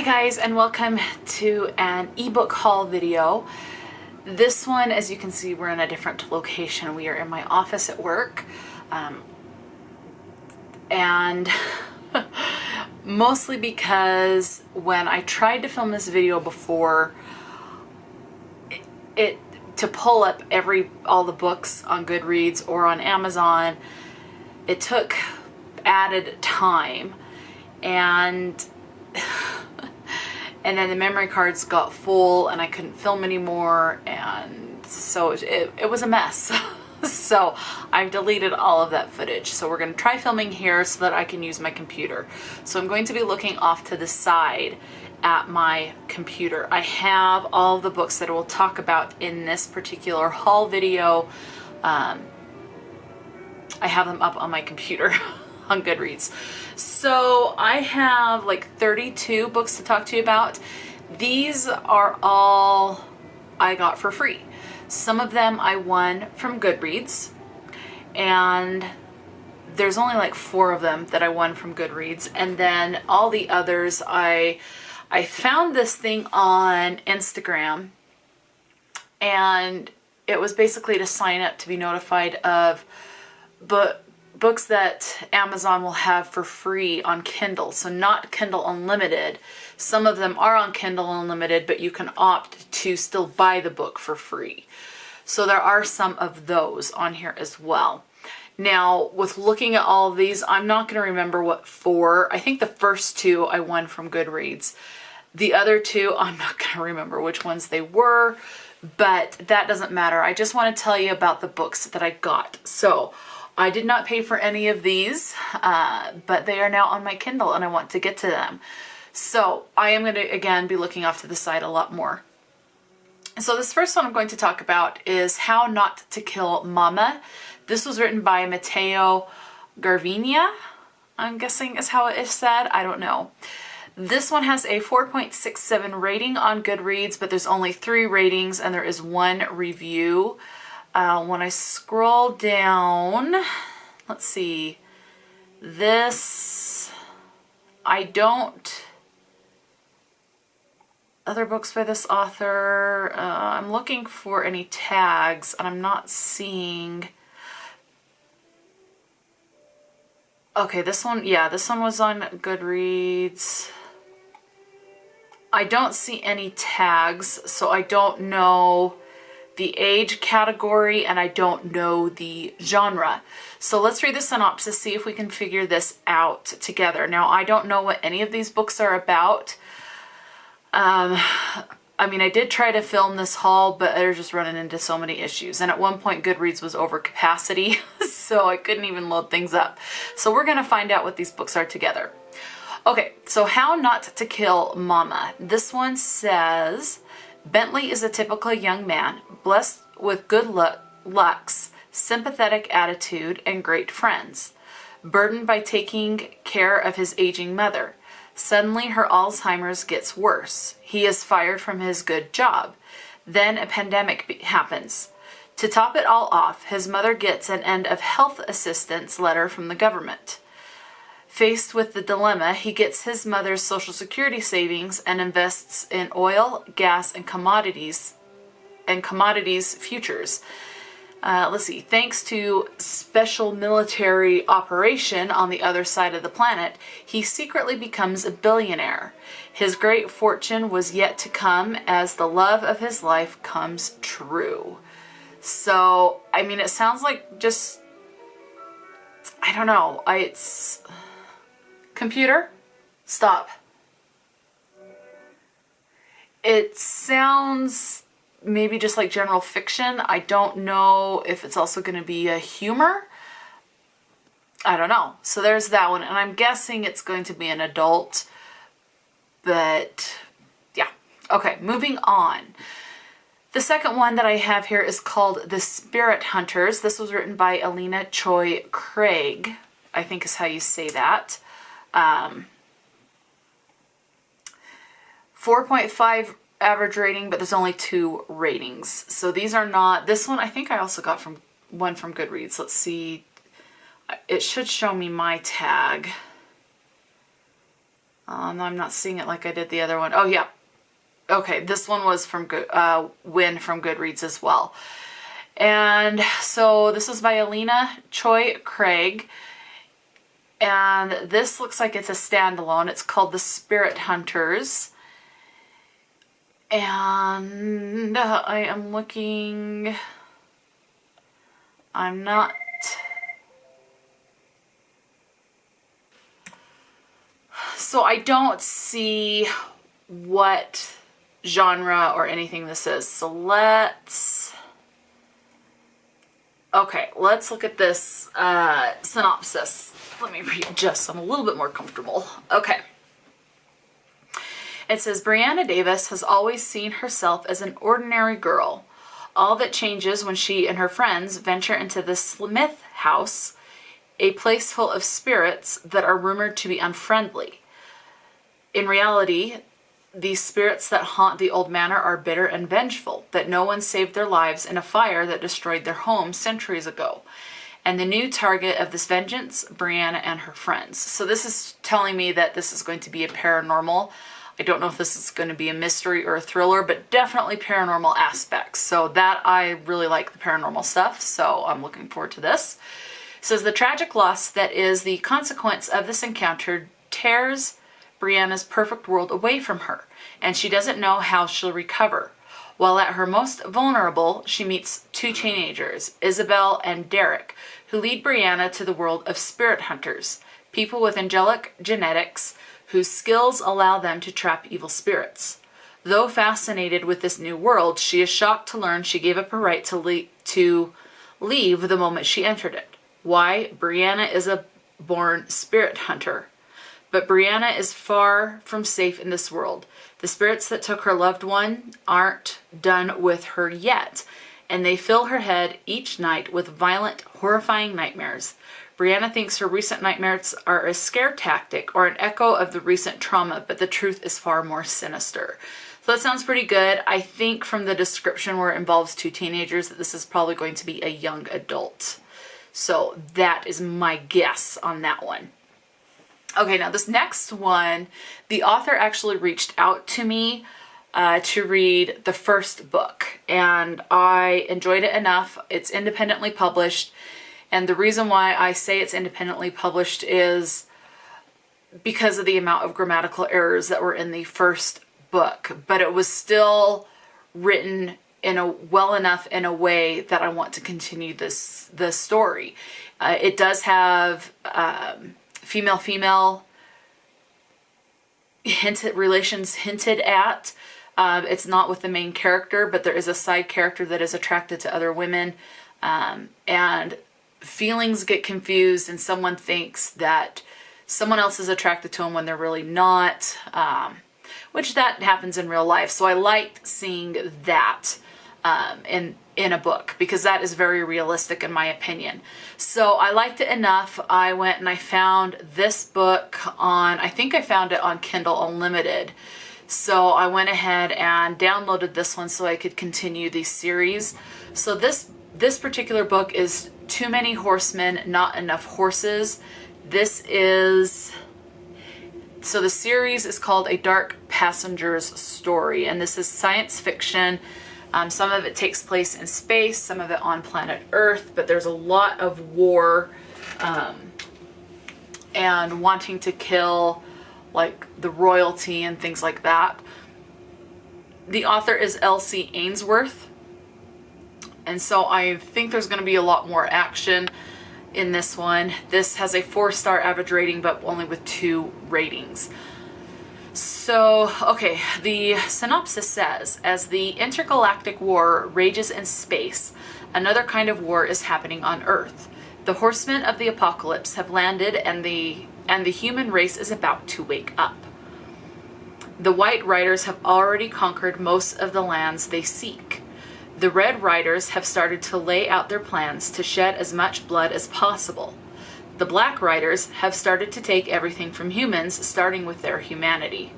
guys, and welcome to an ebook haul video. This one, as you can see, we're in a different location. We are in my office at work, and mostly because when I tried to film this video before, to pull up all the books on Goodreads or on Amazon, it took added time, and then the memory cards got full and I couldn't film anymore, and so it was a mess. So I've deleted all of that footage. So we're going to try filming here so that I can use my computer. So I'm going to be looking off to the side at my computer. I have all of the books that I will talk about in this particular haul video. I have them up on my computer on Goodreads. So I have like 32 books to talk to you about. These are all I got for free. Some of them I won from Goodreads, and there's only like 4 of them that I won from Goodreads, and then all the others I found this thing on Instagram, and it was basically to sign up to be notified of books that Amazon will have for free on Kindle. So not Kindle Unlimited. Some of them are on Kindle Unlimited, but you can opt to still buy the book for free. So there are some of those on here as well. Now, with looking at all of these, I'm not going to remember what for. I think the first 2 I won from Goodreads. The other 2, I'm not going to remember which ones they were, but that doesn't matter. I just want to tell you about the books that I got. So I did not pay for any of these, but they are now on my Kindle and I want to get to them. So I am going to, again, be looking off to the side a lot more. So this first one I'm going to talk about is How Not to Kill Mama. This was written by Matteo Gravina, I'm guessing is how it is said. I don't know. This one has a 4.67 rating on Goodreads, but there's only 3 ratings and there is 1 review. When I scroll down, let's see, this, other books by this author, I'm looking for any tags and I'm not seeing. Okay, this one, yeah, this one was on Goodreads. I don't see any tags, so I don't know the age category and I don't know the genre. So let's read the synopsis, see if we can figure this out together. Now, I don't know what any of these books are about. I mean, I did try to film this haul, but they're just running into so many issues. And at one point, Goodreads was over capacity, so I couldn't even load things up. So we're going to find out what these books are together. Okay, so How Not to Kill Mama. This one says, Bentley is a typical young man, blessed with good looks, sympathetic attitude, and great friends. Burdened by taking care of his aging mother. Suddenly her Alzheimer's gets worse. He is fired from his good job. Then a pandemic happens. To top it all off, his mother gets an end of health assistance letter from the government. Faced with the dilemma, he gets his mother's Social Security savings and invests in oil, gas, and commodities futures. Let's see, thanks to special military operation on the other side of the planet, he secretly becomes a billionaire. His great fortune was yet to come as the love of his life comes true. So, I mean, it sounds like just, I don't know, it's... Computer, stop. It sounds maybe just like general fiction. I don't know if it's also going to be a humor. I don't know. So there's that one. And I'm guessing it's going to be an adult. But yeah. Okay, moving on. The second one that I have here is called The Spirit Hunters. This was written by Alina, Choy, Krieg, I think is how you say that. 4.5 average rating, but there's only 2 ratings. So these are not, this one I think I also got from one from Goodreads. Let's see. It should show me my tag. I'm not seeing it like I did the other one. Oh, yeah. Okay, this one was from Win from Goodreads as well. And so this is by Alina, Choy, Krieg. And this looks like it's a standalone. It's called The Spirit Hunters. And I am looking... I'm not... So I don't see what genre or anything this is. So let's... Okay, let's look at this synopsis. Let me readjust so I'm a little bit more comfortable. Okay. It says, Brianna Davis has always seen herself as an ordinary girl. All that changes when she and her friends venture into the Smith house, a place full of spirits that are rumored to be unfriendly. In reality, these spirits that haunt the old manor are bitter and vengeful, that no one saved their lives in a fire that destroyed their home centuries ago. And the new target of this vengeance, Brianna and her friends. So this is telling me that this is going to be a paranormal. I don't know if this is going to be a mystery or a thriller, but definitely paranormal aspects. So that, I really like the paranormal stuff, so I'm looking forward to this. It says, the tragic loss that is the consequence of this encounter tears Brianna's perfect world away from her, and she doesn't know how she'll recover. While at her most vulnerable, she meets two teenagers, Isabel and Derek, who lead Brianna to the world of spirit hunters, people with angelic genetics whose skills allow them to trap evil spirits. Though fascinated with this new world, she is shocked to learn she gave up her right to leave the moment she entered it. Why? Brianna is a born spirit hunter. But Brianna is far from safe in this world. The spirits that took her loved one aren't done with her yet, and they fill her head each night with violent, horrifying nightmares. Brianna thinks her recent nightmares are a scare tactic or an echo of the recent trauma, but the truth is far more sinister. So that sounds pretty good. I think from the description where it involves two teenagers that this is probably going to be a young adult. So that is my guess on that one. Okay, now this next one, the author actually reached out to me to read the first book, and I enjoyed it enough. It's independently published, and the reason why I say it's independently published is because of the amount of grammatical errors that were in the first book, but it was still written well enough in a way that I want to continue the story. It does have female-female relations hinted at. It's not with the main character, but there is a side character that is attracted to other women, and feelings get confused, and someone thinks that someone else is attracted to them when they're really not, which that happens in real life. So I liked seeing that in a book, because that is very realistic in my opinion. So I liked it enough. I went and I found this book I think I found it on Kindle Unlimited. So I went ahead and downloaded this one so I could continue the series. So this particular book is Too Many Horsemen, Not Enough Horses. So the series is called A Dark Passenger's Story, and this is science fiction. Some of it takes place in space, some of it on planet Earth, but there's a lot of war and wanting to kill like the royalty and things like that. The author is Elsie Ainsworth, and so I think there's going to be a lot more action in this one. This has a 4-star average rating, but only with 2 ratings. So, okay, the synopsis says, as the intergalactic war rages in space, another kind of war is happening on Earth. The Horsemen of the Apocalypse have landed, and the human race is about to wake up. The White Riders have already conquered most of the lands they seek. The Red Riders have started to lay out their plans to shed as much blood as possible. The Black Riders have started to take everything from humans, starting with their humanity.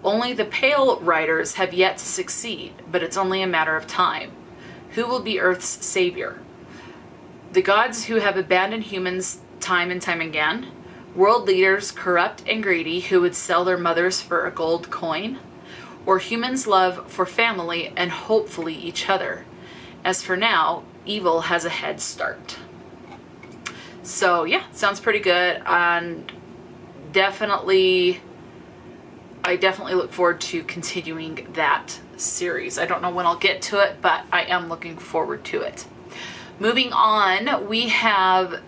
Only the Pale Riders have yet to succeed, but it's only a matter of time. Who will be Earth's savior? The gods who have abandoned humans time and time again? World leaders corrupt and greedy who would sell their mothers for a gold coin? Or humans' love for family and hopefully each other? As for now, evil has a head start. So yeah, sounds pretty good, and I definitely look forward to continuing that series. I don't know when I'll get to it, but I am looking forward to it. Moving on, we have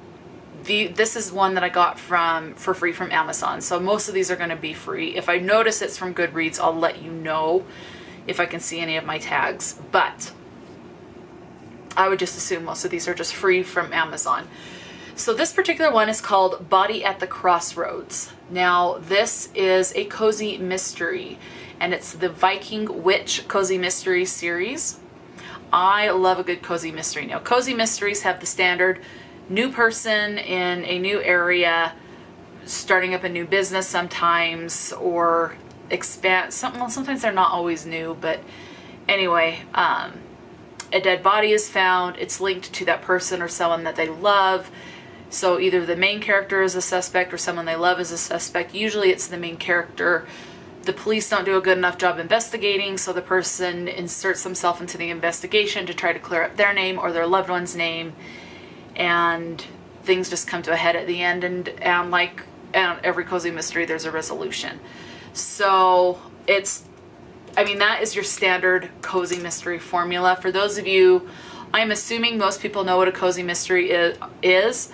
this is one that I got for free from Amazon. So most of these are going to be free. If I notice it's from Goodreads, I'll let you know if I can see any of my tags. But I would just assume most of these are just free from Amazon. So this particular one is called Body at the Crossroads. Now, this is a cozy mystery, and it's the Viking Witch Cozy Mystery series. I love a good cozy mystery. Now, cozy mysteries have the standard new person in a new area, starting up a new business sometimes, or sometimes they're not always new, but anyway, a dead body is found. It's linked to that person or someone that they love. So either the main character is a suspect or someone they love is a suspect. Usually it's the main character. The police don't do a good enough job investigating, so the person inserts themselves into the investigation to try to clear up their name or their loved one's name, and things just come to a head at the end, and like every cozy mystery, there's a resolution. So that is your standard cozy mystery formula. For those of you, I'm assuming most people know what a cozy mystery is,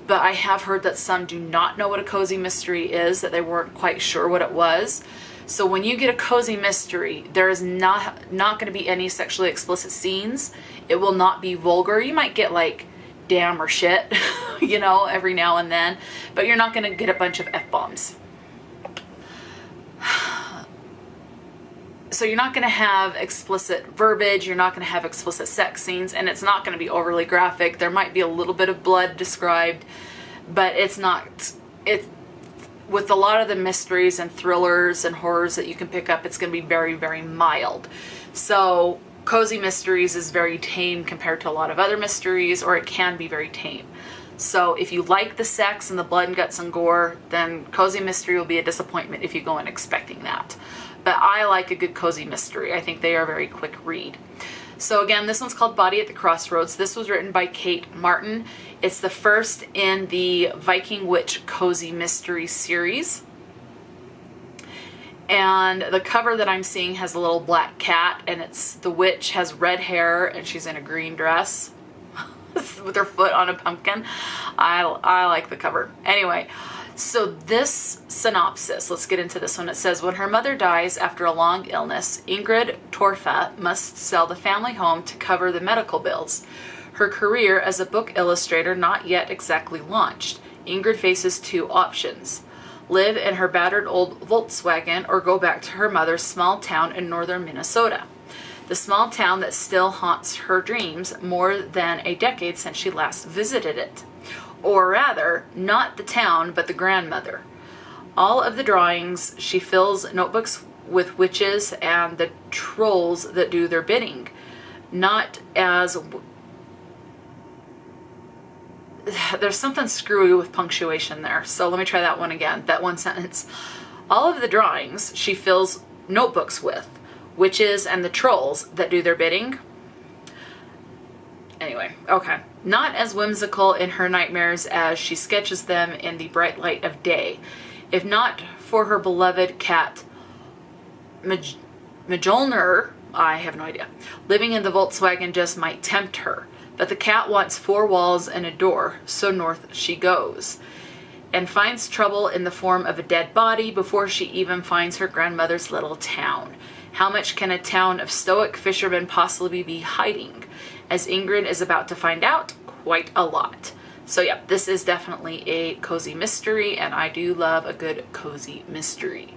but I have heard that some do not know what a cozy mystery is, that they weren't quite sure what it was. So when you get a cozy mystery, there is not going to be any sexually explicit scenes. It will not be vulgar. You might get like damn or shit, every now and then, but you're not going to get a bunch of F-bombs. So you're not going to have explicit verbiage, you're not going to have explicit sex scenes, and it's not going to be overly graphic. There might be a little bit of blood described, but with a lot of the mysteries and thrillers and horrors that you can pick up, it's going to be very, very mild. So cozy mysteries is very tame compared to a lot of other mysteries, or it can be very tame. So if you like the sex and the blood and guts and gore, then cozy mystery will be a disappointment if you go in expecting that. But I like a good cozy mystery. I think they are a very quick read. So again, this one's called Body at the Crossroads. This was written by Cate Martin. It's the first in the Viking Witch Cozy Mystery series. And the cover that I'm seeing has a little black cat, and the witch has red hair and she's in a green dress with her foot on a pumpkin. I like the cover. Anyway, so this synopsis, let's get into this one. It says, when her mother dies after a long illness, Ingrid Torfa must sell the family home to cover the medical bills. Her career as a book illustrator not yet exactly launched. Ingrid faces two options: live in her battered old Volkswagen or go back to her mother's small town in northern Minnesota. The small town that still haunts her dreams more than a decade since she last visited it. Or rather, not the town, but the grandmother. All of the drawings, she fills notebooks with witches and the trolls that do their bidding. Not as... There's something screwy with punctuation there, so let me try that one again, that one sentence. All of the drawings she fills notebooks with witches and the trolls that do their bidding. Anyway, okay. Not as whimsical in her nightmares as she sketches them in the bright light of day. If not for her beloved cat, Mjolnir, I have no idea. Living in the Volkswagen just might tempt her. But the cat wants 4 walls and a door, so north she goes. And finds trouble in the form of a dead body before she even finds her grandmother's little town. How much can a town of stoic fishermen possibly be hiding? As Ingrid is about to find out, quite a lot. So yeah, this is definitely a cozy mystery, and I do love a good cozy mystery.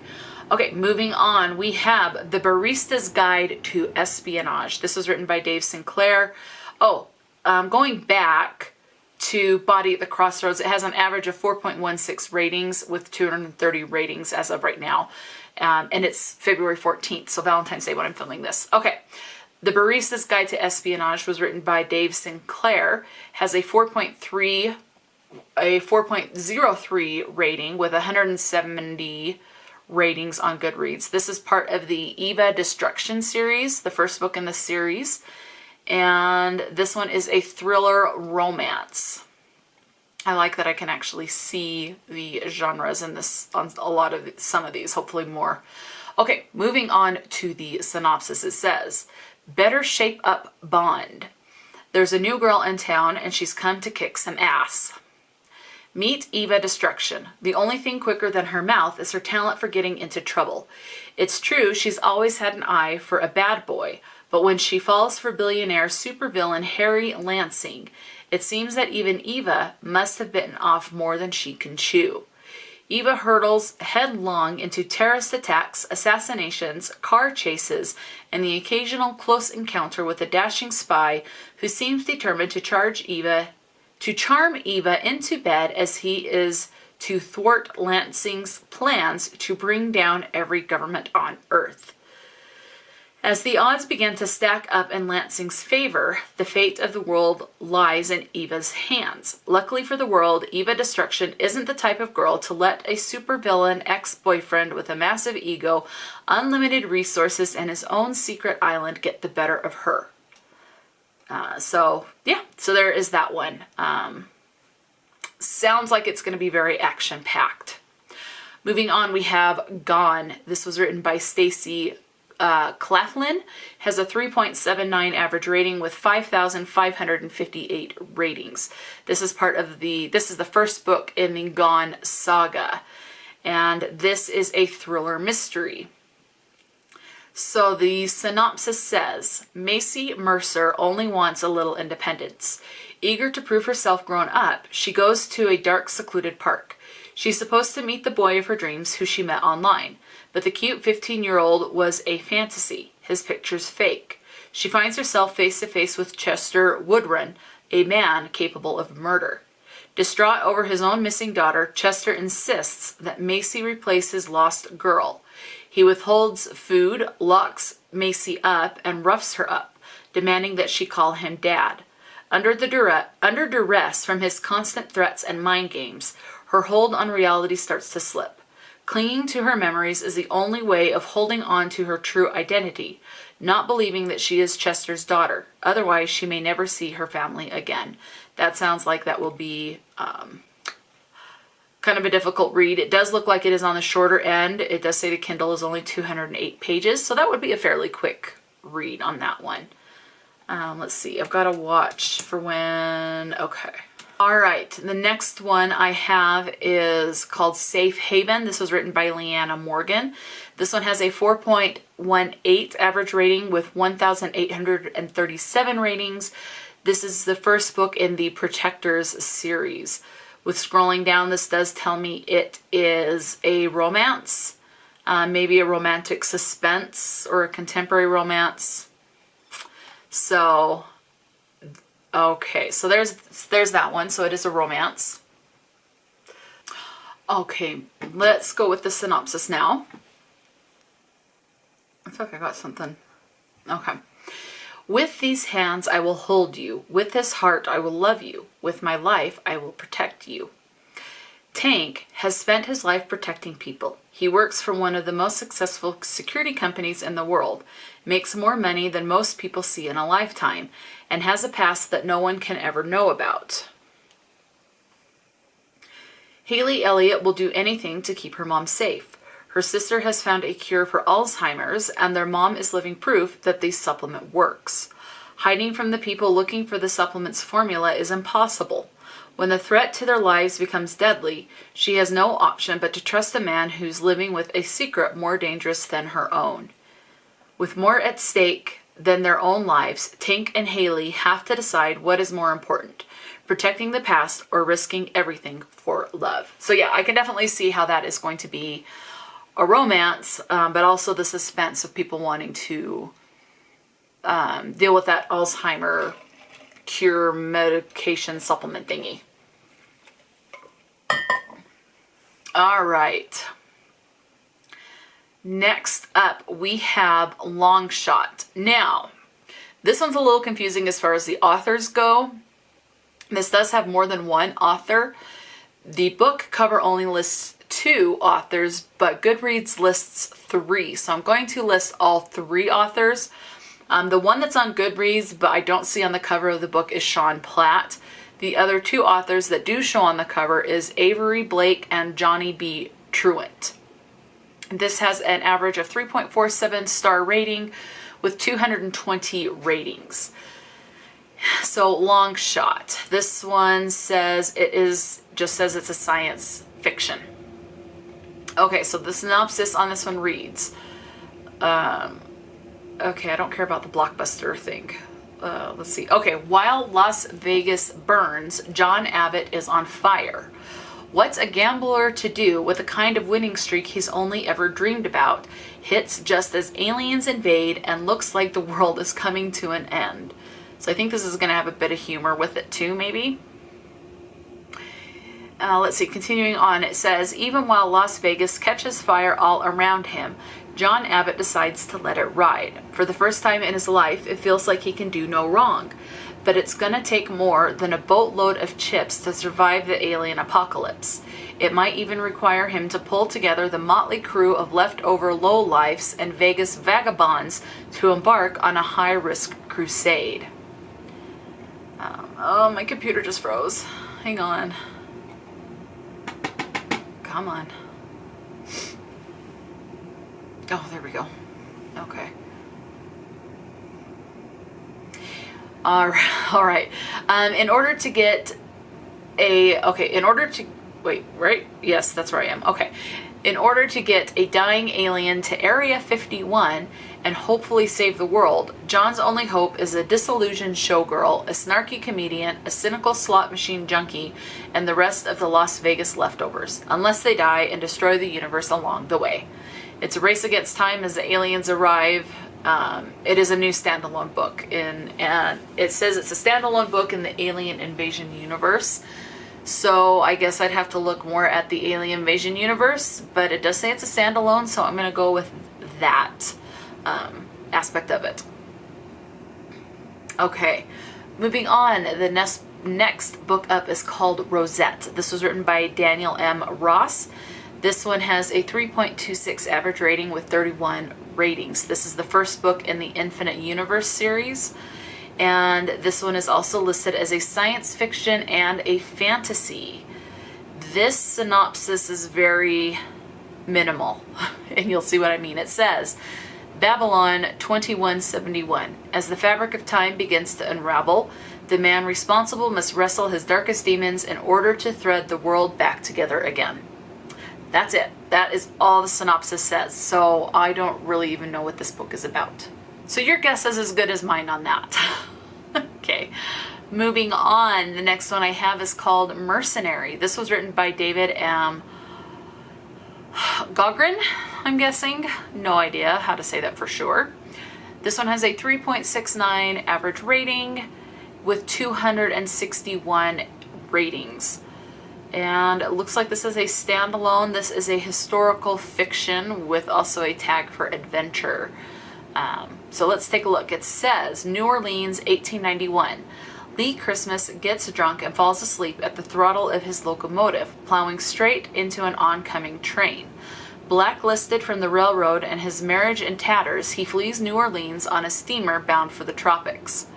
Okay, moving on, we have The Barista's Guide to Espionage. This was written by Dave Sinclair. Going back to Body at the Crossroads, it has an average of 4.16 ratings with 230 ratings as of right now. And it's February 14th, so Valentine's Day when I'm filming this. Okay, The Barista's Guide to Espionage was written by Dave Sinclair, has a 4.3 a 4.03 rating with 170 ratings on Goodreads. This is part of the Eva Destruction series, the first book in the series. And this one is a thriller romance. I like that I can actually see the genres in this on a lot of some of these, hopefully more. Okay, moving on to the synopsis. It says, better shape up Bond. There's a new girl in town and she's come to kick some ass. Meet Eva Destruction. The only thing quicker than her mouth is her talent for getting into trouble. It's true she's always had an eye for a bad boy, but when she falls for billionaire supervillain Harry Lansing, it seems that even Eva must have bitten off more than she can chew. Eva hurtles headlong into terrorist attacks, assassinations, car chases, and the occasional close encounter with a dashing spy who seems determined to charm Eva into bed as he is to thwart Lansing's plans to bring down every government on Earth. As the odds begin to stack up in Lansing's favor, the fate of the world lies in Eva's hands. Luckily for the world, Eva Destruction isn't the type of girl to let a supervillain ex-boyfriend with a massive ego, unlimited resources, and his own secret island get the better of her. So there is that one. Sounds like it's going to be very action-packed. Moving on, we have Gone. This was written by Stacy. Claflin, has a 3.79 average rating with 5,558 ratings. This is the first book in the Gone saga, and this is a thriller mystery. So the synopsis says, Macy Mercer only wants a little independence. Eager to prove herself grown up, she goes to a dark, secluded park. She's supposed to meet the boy of her dreams who she met online. But the cute 15-year-old was a fantasy. His picture's fake. She finds herself face to face with Chester Woodrun, a man capable of murder. Distraught over his own missing daughter, Chester insists that Macy replace his lost girl. He withholds food, locks Macy up, and roughs her up, demanding that she call him Dad. Under duress from his constant threats and mind games, her hold on reality starts to slip. Clinging to her memories is the only way of holding on to her true identity, not believing that she is Chester's daughter. Otherwise, she may never see her family again. That sounds like that will be kind of a difficult read. It does look like it is on the shorter end. It does say the Kindle is only 208 pages, so that would be a fairly quick read on that one. Let's see. I've got to watch for when... Okay. All right, the next one I have is called Safe Haven. This was written by Leeanna Morgan. This one has a 4.18 average rating with 1,837 ratings. This is the first book in the Protectors series. With scrolling down, this does tell me it is a romance, maybe a romantic suspense or a contemporary romance. So... Okay, so there's that one. So it is a romance. Okay, let's go with the synopsis now. I feel like I got something. Okay. With these hands I will hold you. With this heart I will love you. With my life I will protect you. Tank has spent his life protecting people. He works for one of the most successful security companies in the world, makes more money than most people see in a lifetime, and has a past that no one can ever know about. Haley Elliott will do anything to keep her mom safe. Her sister has found a cure for Alzheimer's, and their mom is living proof that the supplement works. Hiding from the people looking for the supplement's formula is impossible. When the threat to their lives becomes deadly, she has no option but to trust a man who's living with a secret more dangerous than her own. With more at stake than their own lives, Tank and Haley have to decide what is more important, protecting the past or risking everything for love. So yeah, I can definitely see how that is going to be a romance, but also the suspense of people wanting to deal with that Alzheimer cure medication supplement thingy. All right. Next up, we have Longshot. Now, this one's a little confusing as far as the authors go. This does have more than one author. The book cover only lists 2 authors, but Goodreads lists 3. So I'm going to list all 3 authors. The one that's on Goodreads, but I don't see on the cover of the book, is Sean Platt. The other 2 authors that do show on the cover is Avery Blake and Johnny B. Truant. This has an average of 3.47 star rating with 220 ratings. So Longshot. This one says just says it's a science fiction. Okay, so the synopsis on this one reads, okay, I don't care about the blockbuster thing. Let's see. Okay, while Las Vegas burns, John Abbott is on fire. What's a gambler to do with the kind of winning streak he's only ever dreamed about? Hits just as aliens invade and looks like the world is coming to an end. So I think this is going to have a bit of humor with it too, maybe. Let's see, continuing on, it says, even while Las Vegas catches fire all around him, John Abbott decides to let it ride. For the first time in his life, it feels like he can do no wrong. But it's gonna take more than a boatload of chips to survive the alien apocalypse. It might even require him to pull together the motley crew of leftover lowlifes and Vegas vagabonds to embark on a high-risk crusade. Oh, my computer just froze. Hang on. Come on. Oh, there we go. Okay. All right. In order to get wait, right? Yes, that's where I am. Okay. In order to get a dying alien to Area 51 and hopefully save the world, John's only hope is a disillusioned showgirl, a snarky comedian, a cynical slot machine junkie, and the rest of the Las Vegas leftovers, unless they die and destroy the universe along the way. It's a race against time as the aliens arrive. It is a new standalone book, and it says it's a standalone book in the alien invasion universe. So I guess I'd have to look more at the alien invasion universe, but it does say it's a standalone, so I'm going to go with that aspect of it. Okay, moving on. The next book up is called Rosette. This was written by Daniel M. Ross. This one has a 3.26 average rating with 31 ratings. This is the first book in the Infinite Universe series. And this one is also listed as a science fiction and a fantasy. This synopsis is very minimal, and you'll see what I mean. It says, Babylon 2171. As the fabric of time begins to unravel, the man responsible must wrestle his darkest demons in order to thread the world back together again. That's it. That is all the synopsis says. So I don't really even know what this book is about. So your guess is as good as mine on that. Okay, moving on. The next one I have is called Mercenary. This was written by David M. Gauchran, I'm guessing. No idea how to say that for sure. This one has a 3.69 average rating with 261 ratings. And it looks like this is a standalone. This is a historical fiction with also a tag for adventure. So let's take a look. It says, New Orleans, 1891. Lee Christmas gets drunk and falls asleep at the throttle of his locomotive, plowing straight into an oncoming train. Blacklisted from the railroad and his marriage in tatters, he flees New Orleans on a steamer bound for the tropics.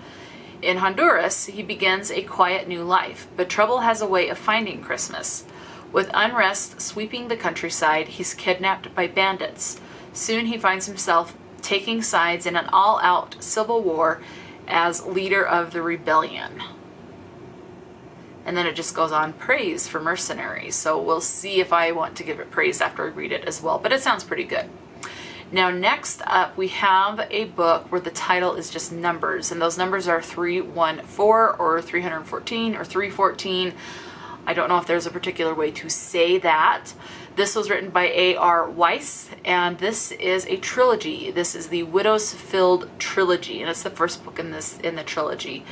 In Honduras, he begins a quiet new life, but trouble has a way of finding Christmas. With unrest sweeping the countryside, he's kidnapped by bandits. Soon he finds himself taking sides in an all-out civil war as leader of the rebellion. And then it just goes on, praise for Mercenary. So we'll see if I want to give it praise after I read it as well, but it sounds pretty good. Now next up we have a book where the title is just numbers, and those numbers are 314 or 314 or 314. I don't know if there's a particular way to say that. This was written by A.R. Weiss, and this is a trilogy. This is the Widow's Field trilogy, and it's the first book in the trilogy.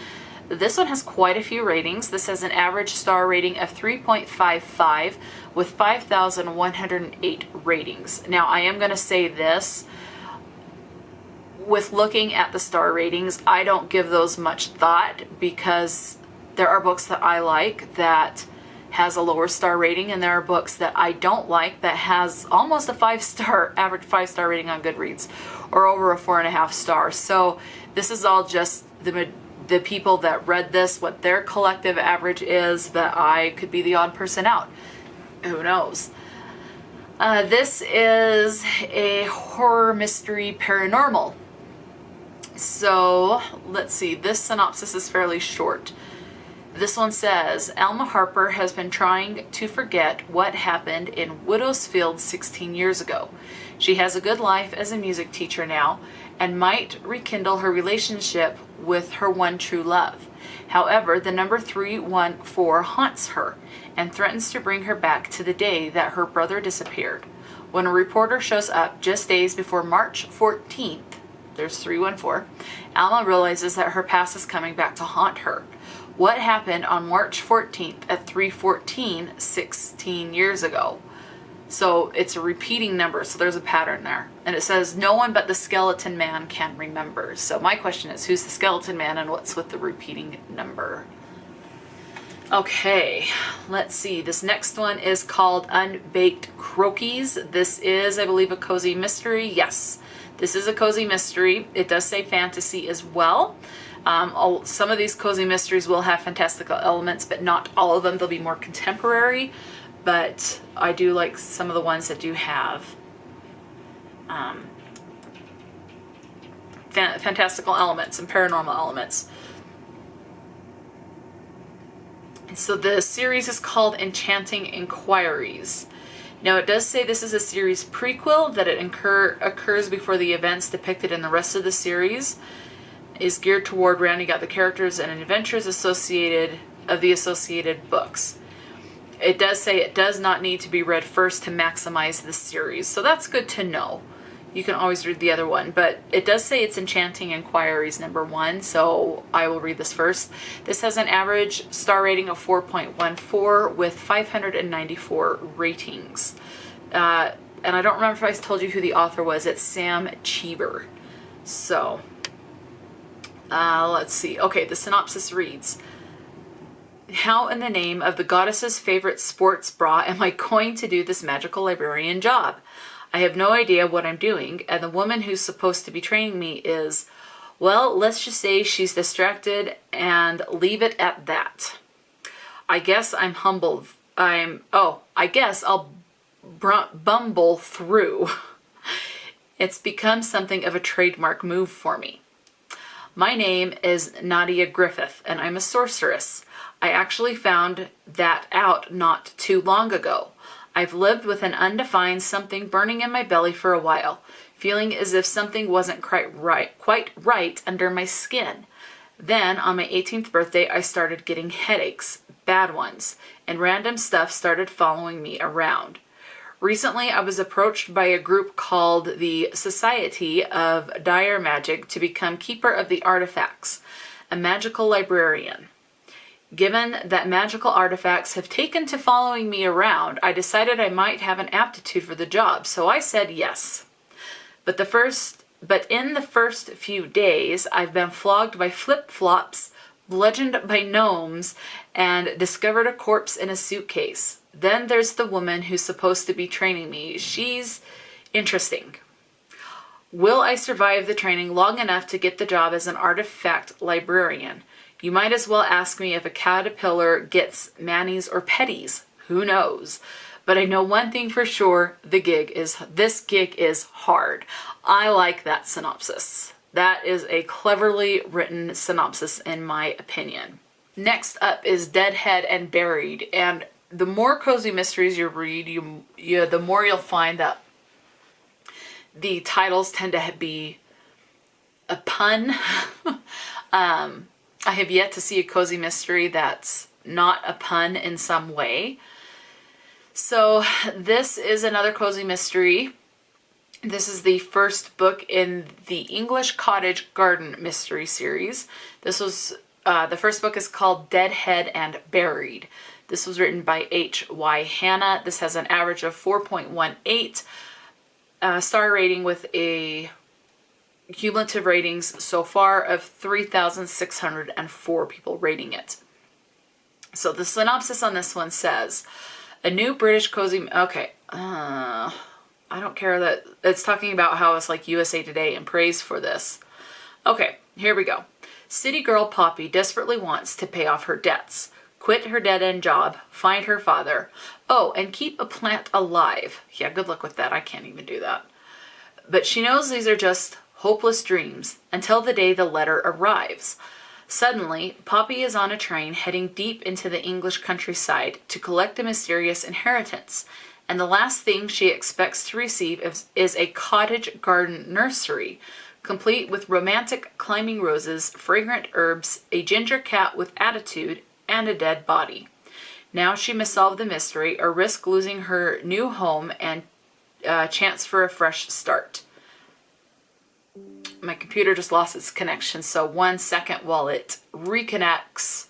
This one has quite a few ratings. This has an average star rating of 3.55 with 5,108 ratings. Now, I am going to say this. With looking at the star ratings, I don't give those much thought because There are books that I like that has a lower star rating, and there are books that I don't like that has almost a 5-star, average 5-star rating on Goodreads, or over a 4.5 stars. So this is all just the people that read this, what their collective average is, that I could be the odd person out. Who knows? This is a horror mystery paranormal. So let's see, this synopsis is fairly short. This one says, Alma Harper has been trying to forget what happened in Widowsfield 16 years ago. She has a good life as a music teacher now and might rekindle her relationship with her one true love. However, the number 314 haunts her and threatens to bring her back to the day that her brother disappeared. When a reporter shows up just days before March 14th, there's 314, Alma realizes that her past is coming back to haunt her. What happened on March 14th at 3:14 16 years ago? So it's a repeating number, so there's a pattern there. And it says, no one but the skeleton man can remember. So my question is, who's the skeleton man and what's with the repeating number? Okay, let's see. This next one is called Unbaked Croakies. This is, I believe, a cozy mystery. Yes, this is a cozy mystery. It does say fantasy as well. Some of these cozy mysteries will have fantastical elements, but not all of them. They'll be more contemporary, but I do like some of the ones that do have fantastical elements and paranormal elements. So the series is called Enchanting Inquiries. Now it does say this is a series prequel, that it occurs before the events depicted in the rest of the series, is geared toward rounding out the characters and adventures associated books. It does say it does not need to be read first to maximize the series, so that's good to know. You can always read the other one, but it does say it's Enchanting Inquiries number 1, so I will read this first. This has an average star rating of 4.14 with 594 ratings. And I don't remember if I told you who the author was. It's Sam Cheever. So, let's see. Okay, the synopsis reads, how in the name of the goddess's favorite sports bra am I going to do this magical librarian job? I have no idea what I'm doing, and the woman who's supposed to be training me is, well, let's just say she's distracted and leave it at that. I guess I'm humbled. I guess I'll bumble through. It's become something of a trademark move for me. My name is Nadia Griffith, and I'm a sorceress. I actually found that out not too long ago. I've lived with an undefined something burning in my belly for a while, feeling as if something wasn't quite right under my skin. Then, on my 18th birthday, I started getting headaches, bad ones, and random stuff started following me around. Recently, I was approached by a group called the Society of Dire Magic to become Keeper of the Artifacts, a magical librarian. Given that magical artifacts have taken to following me around, I decided I might have an aptitude for the job, so I said yes. But in the first few days, I've been flogged by flip-flops, bludgeoned by gnomes, and discovered a corpse in a suitcase. Then there's the woman who's supposed to be training me. She's interesting. Will I survive the training long enough to get the job as an artifact librarian? You might as well ask me if a caterpillar gets manis or petties. Who knows? But I know one thing for sure, this gig is hard. I like that synopsis. That is a cleverly written synopsis in my opinion. Next up is Deadhead and Buried. And the more cozy mysteries you read, the more you'll find that the titles tend to be a pun. I have yet to see a cozy mystery that's not a pun in some way. So this is another cozy mystery. This is the first book in the English Cottage Garden mystery series. This was, the first book is called Deadhead and Buried. This was written by H.Y. Hanna. This has an average of 4.18 star rating with a cumulative ratings so far of 3,604 people rating it. So the synopsis on this one says, a new British cozy... Okay. I don't care that it's talking about how it's like USA Today and praise for this. Okay, here we go. City girl Poppy desperately wants to pay off her debts, quit her dead-end job, find her father. Oh, and keep a plant alive. Yeah, good luck with that. I can't even do that. But she knows these are just hopeless dreams until the day the letter arrives. Suddenly, Poppy is on a train heading deep into the English countryside to collect a mysterious inheritance, and the last thing she expects to receive is a cottage garden nursery, complete with romantic climbing roses, fragrant herbs, a ginger cat with attitude, and a dead body. Now she must solve the mystery or risk losing her new home and chance for a fresh start. My computer just lost its connection, so 1 second while it reconnects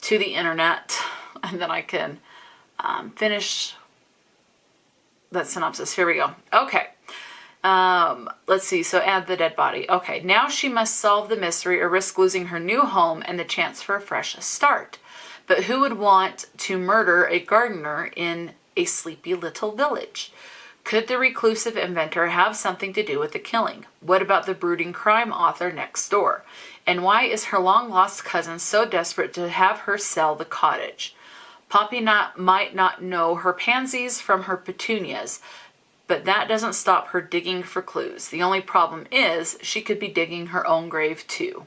to the internet, and then I can finish that synopsis. Here we go. Okay. Let's see. So add the dead body. Okay. Now she must solve the mystery or risk losing her new home and the chance for a fresh start. But who would want to murder a gardener in a sleepy little village? Could the reclusive inventor have something to do with the killing? What about the brooding crime author next door? And why is her long-lost cousin so desperate to have her sell the cottage? Poppy might not know her pansies from her petunias, but that doesn't stop her digging for clues. The only problem is she could be digging her own grave too.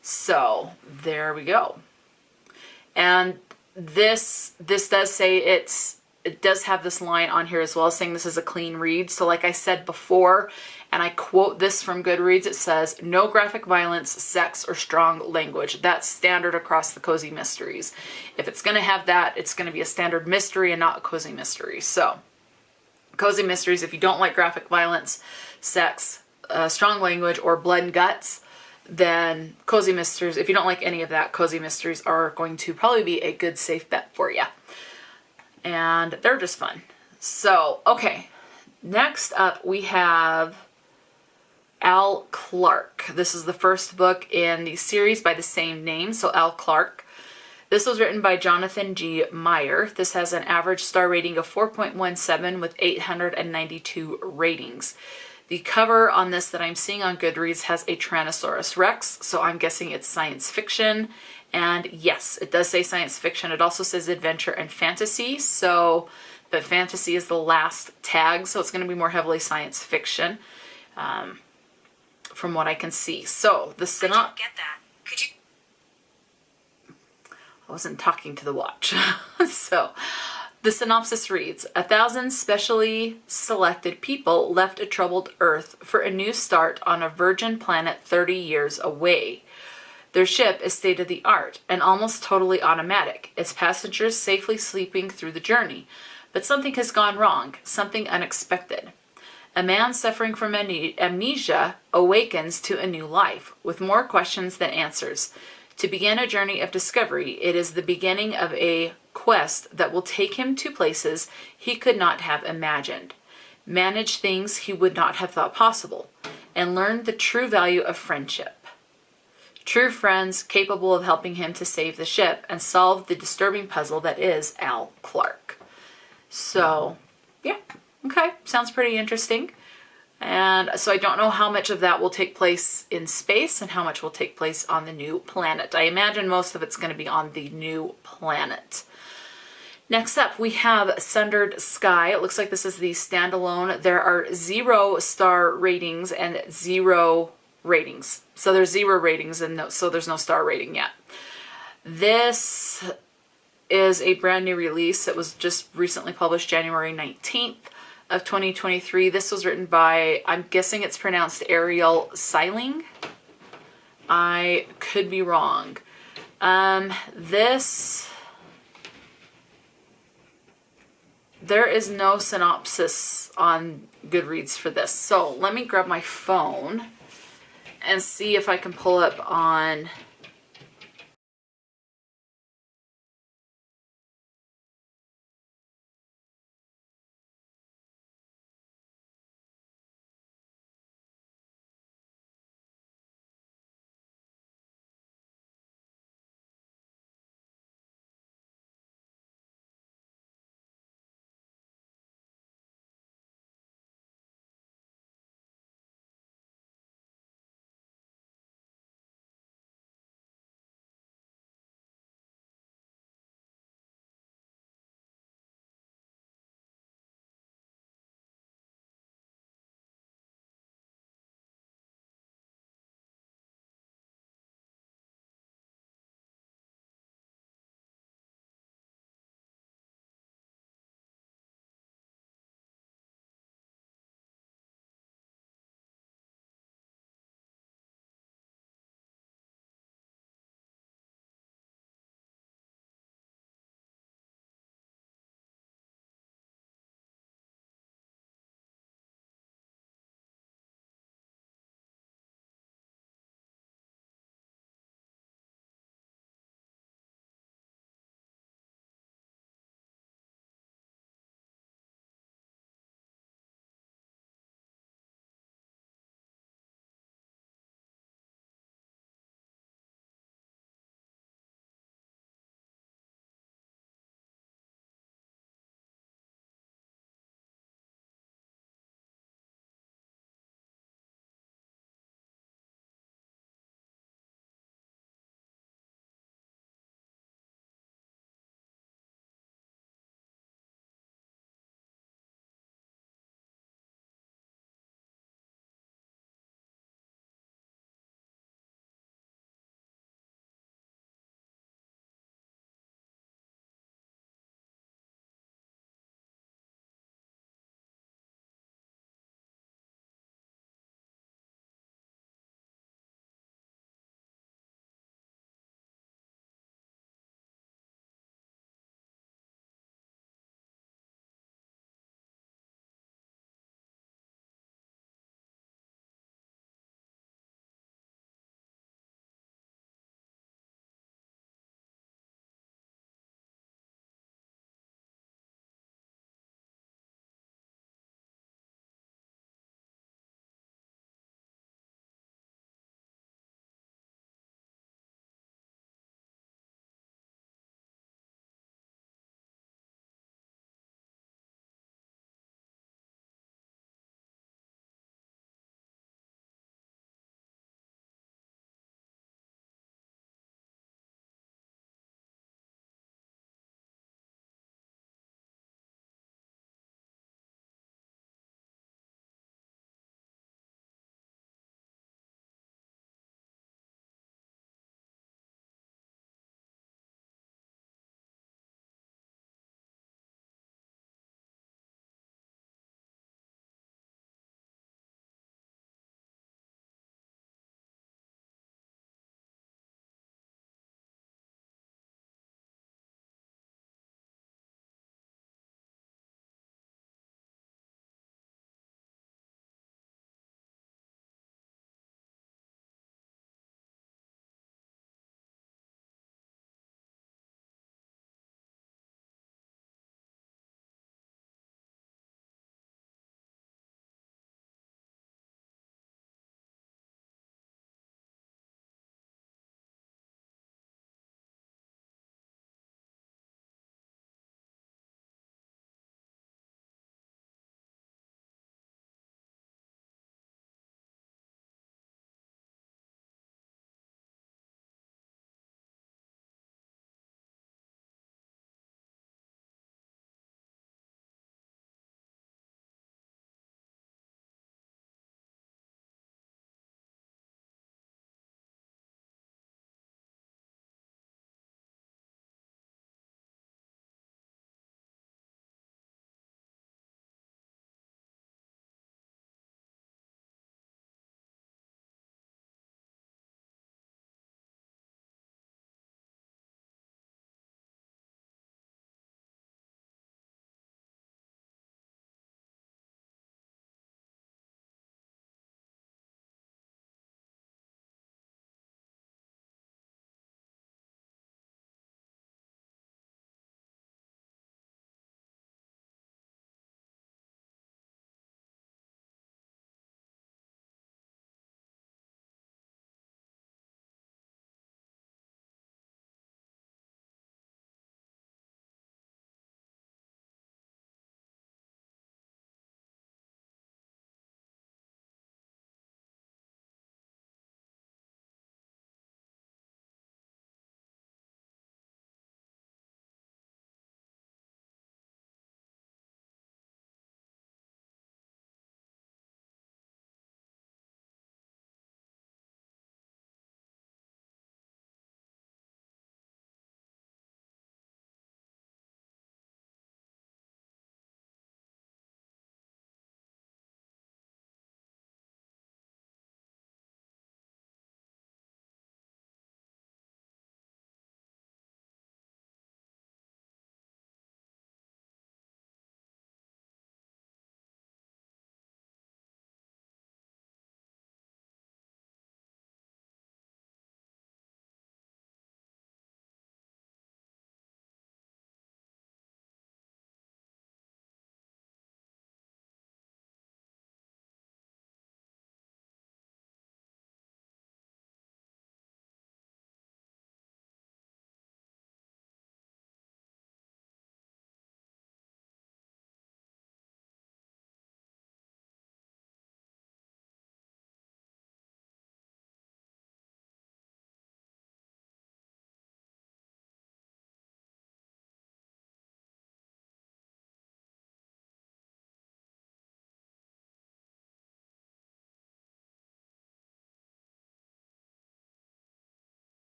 So there we go. And this does say it does have this line on here as well, saying this is a clean read. So like I said before, and I quote this from Goodreads, it says, no graphic violence, sex, or strong language. That's standard across the cozy mysteries. If it's going to have that, it's going to be a standard mystery and not a cozy mystery. So cozy mysteries, if you don't like graphic violence, sex, strong language, or blood and guts, then cozy mysteries, if you don't like any of that, cozy mysteries are going to probably be a good safe bet for you. And they're just fun. So, okay. Next up, we have Al Clark. This is the first book in the series by the same name, so Al Clark. This was written by Jonathan G. Meyer. This has an average star rating of 4.17 with 892 ratings. The cover on this that I'm seeing on Goodreads has a Tyrannosaurus Rex, so I'm guessing it's science fiction. And yes, it does say science fiction. It also says adventure and fantasy. So, but fantasy is the last tag, so it's going to be more heavily science fiction, from what I can see. So the synopsis. I don't get that. Could you? I wasn't talking to the watch. So, the synopsis reads: 1,000 specially selected people left a troubled Earth for a new start on a virgin planet 30 years away. Their ship is state-of-the-art and almost totally automatic, its passengers safely sleeping through the journey. But something has gone wrong, something unexpected. A man suffering from amnesia awakens to a new life, with more questions than answers. To begin a journey of discovery, it is the beginning of a quest that will take him to places he could not have imagined, manage things he would not have thought possible, and learn the true value of friendship. True friends capable of helping him to save the ship and solve the disturbing puzzle that is Al Clark. So, yeah, okay, sounds pretty interesting. And so I don't know how much of that will take place in space and how much will take place on the new planet. I imagine most of it's going to be on the new planet. Next up, we have Sundered Sky. It looks like this is the standalone. There are 0-star ratings and 0 ratings. So there's 0 ratings and so there's no star rating yet. This is a brand new release. It was just recently published January 19th of 2023. This was written by, I'm guessing it's pronounced Ariele Seiling. I could be wrong. There is no synopsis on Goodreads for this. So let me grab my phone and see if I can pull up on